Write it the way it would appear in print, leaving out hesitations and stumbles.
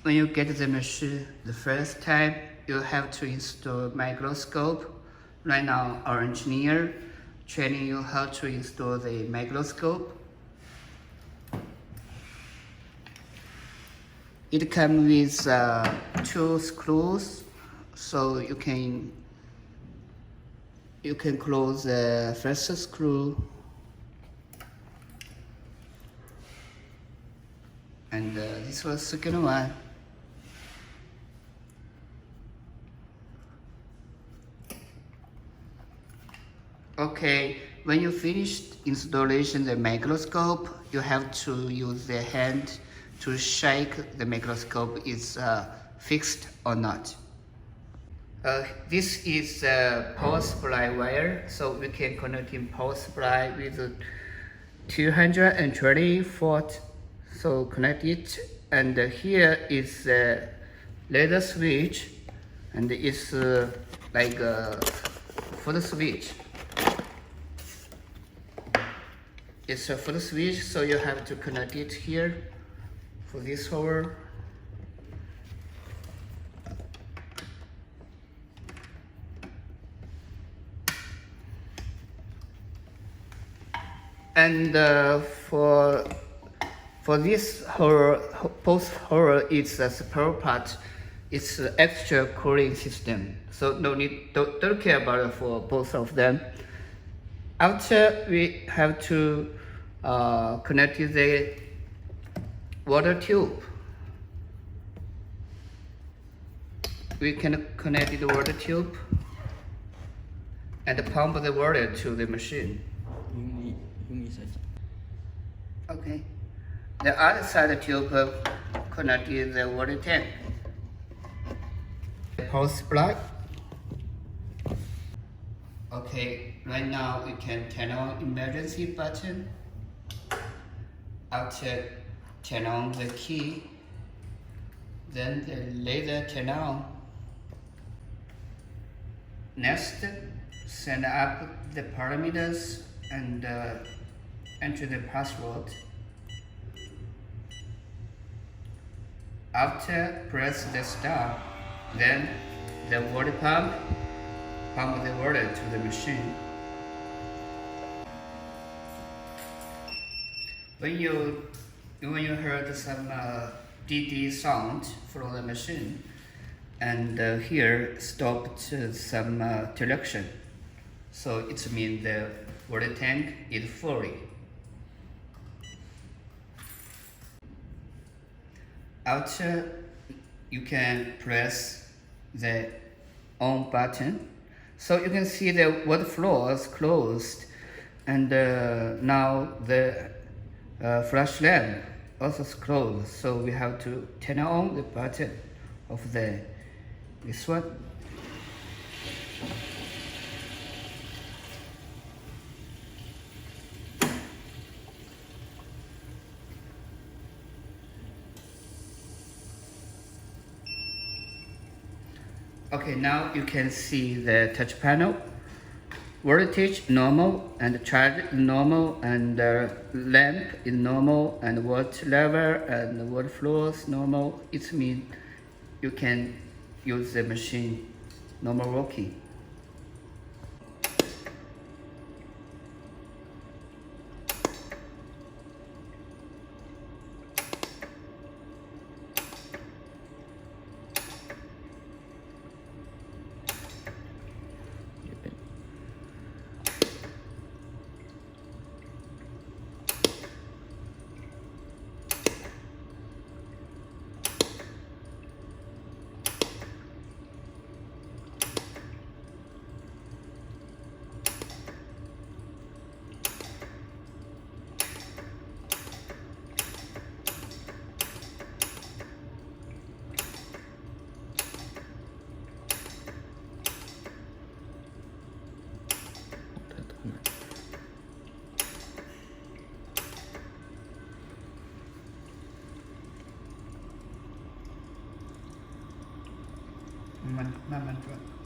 When you get the machine the first time, you have to install microscope. Right now, our engineer training you how to install the microscope. It comes with 2 screws, so you can close the first screw and this was the second one. Okay, when you finished installation the microscope, you have to use the hand to shake the microscope is fixed or not. This is a power supply wire, so we can connect in power supply with 220 volt. So connect it, and here is the laser switch, and it's like for the switch. It's a full switch, so you have to connect it here for this hole. And for this hole, both hole is a spare part. It's an extra cooling system, so don't care about it for both of them. After we have to connect the water tube. We can connect the water tube and pump the water to the machine. Okay. The other side tube connected the water tank. The power supply. Okay, right now we can turn on emergency button. After turn on the key, then the laser turn on. Next, set up the parameters and enter the password. After press the start, then the water pump the water to the machine. When you heard some DD sound from the machine, and here stopped some direction, so it means the water tank is full. After, you can press the on button, so you can see the water flow is closed, and now the flash lamp also is closed, so we have to turn on the button of this one. Okay, now you can see the touch panel. Voltage normal, and charge normal, and lamp is normal, and water level and water flow is normal. It means you can use the machine normal working.慢慢转。